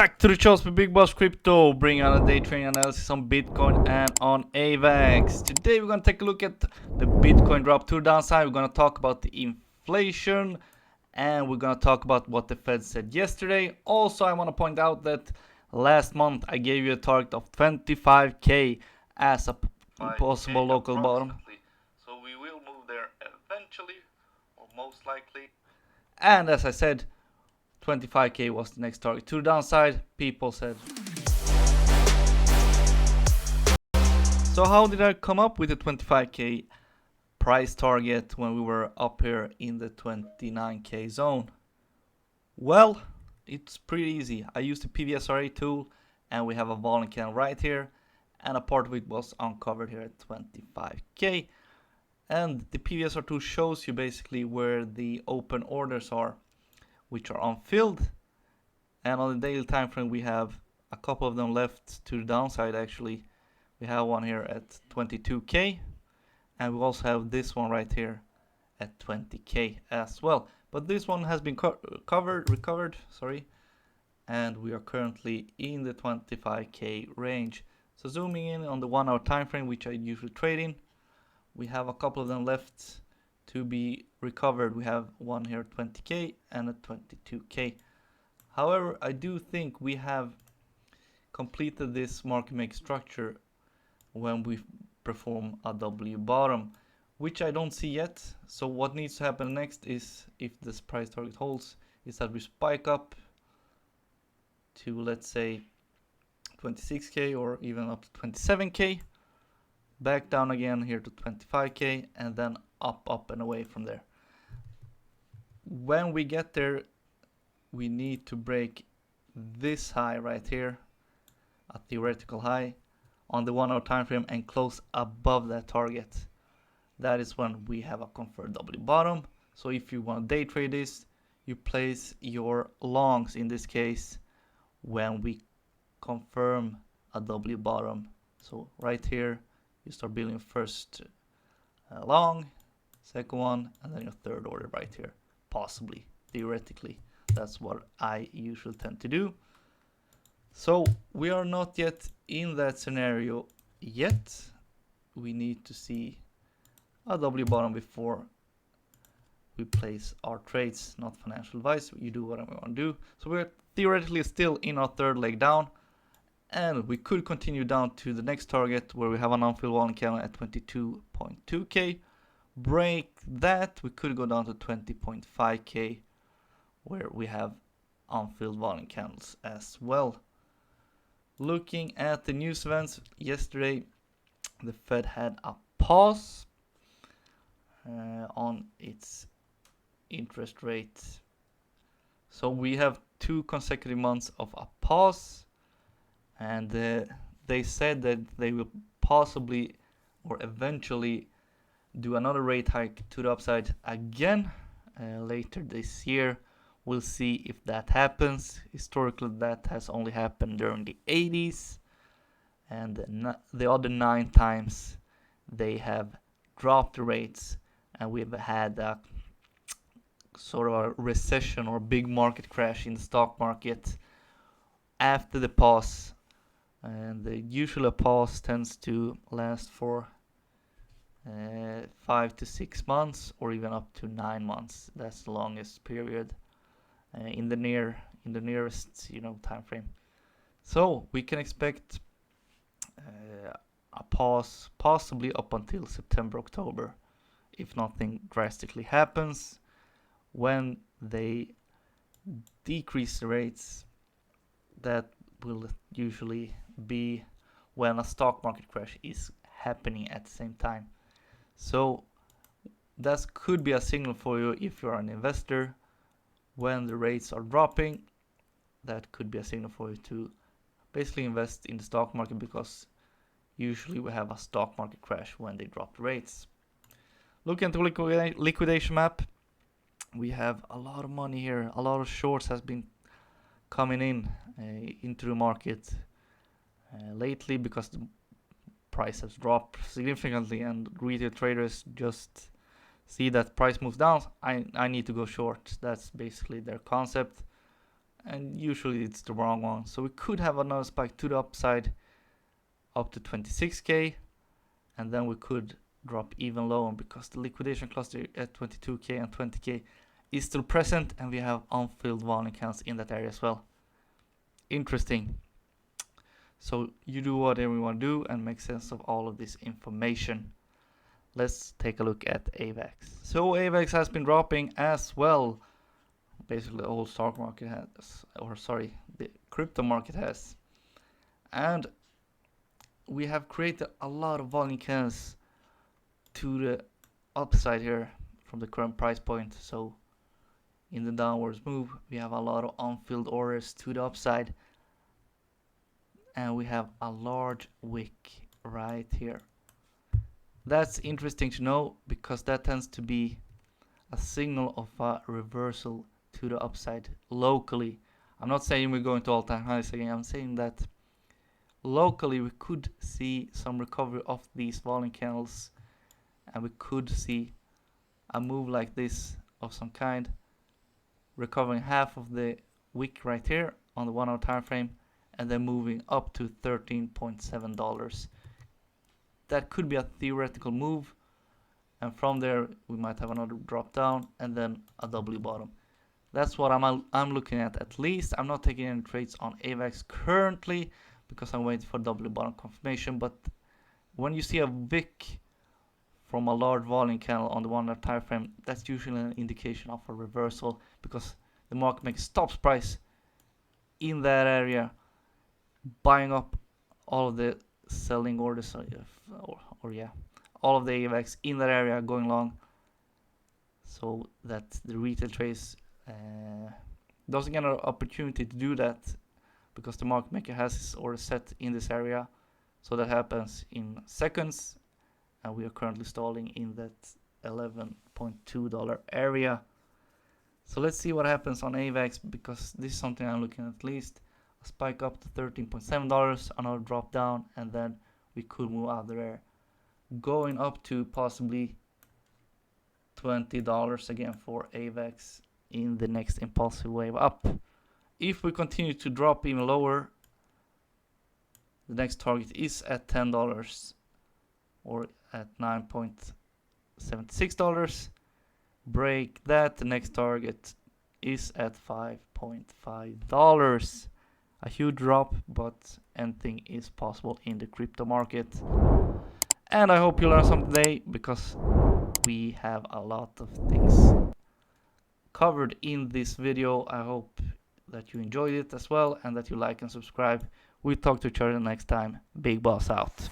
Back to the shows with Big Boss Crypto, bringing on a day trading analysis on Bitcoin and on AVAX. Today we're going to take a look at the Bitcoin drop to the downside. We're going to talk about the inflation and we're going to talk about what the Fed said yesterday. Also, I want to point out that last month I gave you a target of 25k as a possible local bottom. So we will move there eventually, or most likely. And as I said, 25k was the next target to the downside, people said. So how did I come up with the 25k price target when we were up here in the 29k zone? Well, it's pretty easy. I used the PVSRA tool and we have a volume candle right here, and a part of it was uncovered here at 25k. And the PVSR tool shows you basically where the open orders are, which are unfilled, and on the daily time frame we have a couple of them left to the downside. Actually, we have one here at 22k, and we also have this one right here at 20k as well, but this one has been recovered, and we are currently in the 25k range. So zooming in on the 1 hour time frame, which I usually trade in, we have a couple of them left to be recovered. We have one here at 20k and at 22k. However, I do think we have completed this market make structure when we perform a W bottom, which I don't see yet. So what needs to happen next is, if this price target holds, is that we spike up to, let's say, 26k or even up to 27k, back down again here to 25k, and then up and away from there. When we get there, we need to break this high right here, a theoretical high on the 1 hour time frame, and close above that target. That is when we have a confirmed W bottom. So if you want to day trade this, you place your longs in this case when we confirm a W bottom. So right here you start building first long, second one, and then your third order right here, possibly, theoretically. That's what I usually tend to do. So we are not yet in that scenario yet. We need to see a W bottom before we place our trades. Not financial advice, you do whatever you want to do. So we're theoretically still in our third leg down, and we could continue down to the next target where we have an unfilled volume candle at 22.2k. Break that, we could go down to 20.5k where we have unfilled volume candles as well. Looking at the news events yesterday, the Fed had a pause on its interest rate. So we have 2 consecutive months of a pause, and they said that they will possibly or eventually do another rate hike to the upside again later this year. We'll see if that happens. Historically, that has only happened during the 80s, and the other 9 times they have dropped the rates, and we've had a sort of a recession or big market crash in the stock market after the pause. And the usual pause tends to last for 5 to 6 months, or even up to 9 months. That's the longest period in the nearest time frame. So we can expect a pause possibly up until September, October, if nothing drastically happens. When they decrease the rates, that will usually be when a stock market crash is happening at the same time. So that could be a signal for you if you're an investor. When the rates are dropping, that could be a signal for you to basically invest in the stock market, because usually we have a stock market crash when they drop the rates. Looking at the liquidation map, we have a lot of money here. A lot of shorts has been coming in into the market lately, because the price has dropped significantly and retail traders just see that price moves down. I need to go short. That's basically their concept. and usually it's the wrong one. So we could have another spike to the upside up to 26k, and then we could drop even lower because the liquidation cluster at 22k and 20k is still present, and we have unfilled volume counts in that area as well. Interesting. So you do whatever you want to do and make sense of all of this information. Let's take a look at AVAX. So AVAX has been dropping as well. Basically the whole stock market has, or sorry, the crypto market has. And we have created a lot of volume candles to the upside here from the current price point. So in the downwards move, we have a lot of unfilled orders to the upside, and we have a large wick right here. That's interesting to know because that tends to be a signal of a reversal to the upside locally. I'm not saying we're going to all-time highs again. I'm saying that locally we could see some recovery of these volume candles, and we could see a move like this of some kind, recovering half of the wick right here on the 1 hour time frame, and then moving up to $13.7. That could be a theoretical move, and from there we might have another drop down and then a W bottom. That's what I'm looking at least. I'm not taking any trades on AVAX currently because I'm waiting for W bottom confirmation. But when you see a wick from a large volume candle on the 1 hour time frame, that's usually an indication of a reversal because the market makes stops price in that area, buying up all of the selling orders, all of the AVAX in that area going long, so that the retail trades doesn't get an opportunity to do that because the market maker has his order set in this area. So that happens in seconds, and we are currently stalling in that $11.2 area. So let's see what happens on AVAX, because this is something I'm looking at least. A spike up to $13.7, another drop down, and then we could move out there, going up to possibly $20 again for AVAX in the next impulsive wave up. If we continue to drop even lower, the next target is at $10 or at $9.76. Break that, the next target is at $5.5. A huge drop, but anything is possible in the crypto market. And I hope you learned something today, because we have a lot of things covered in this video. I hope that you enjoyed it as well, and that you like and subscribe. We'll talk to each other next time. Big Boss out.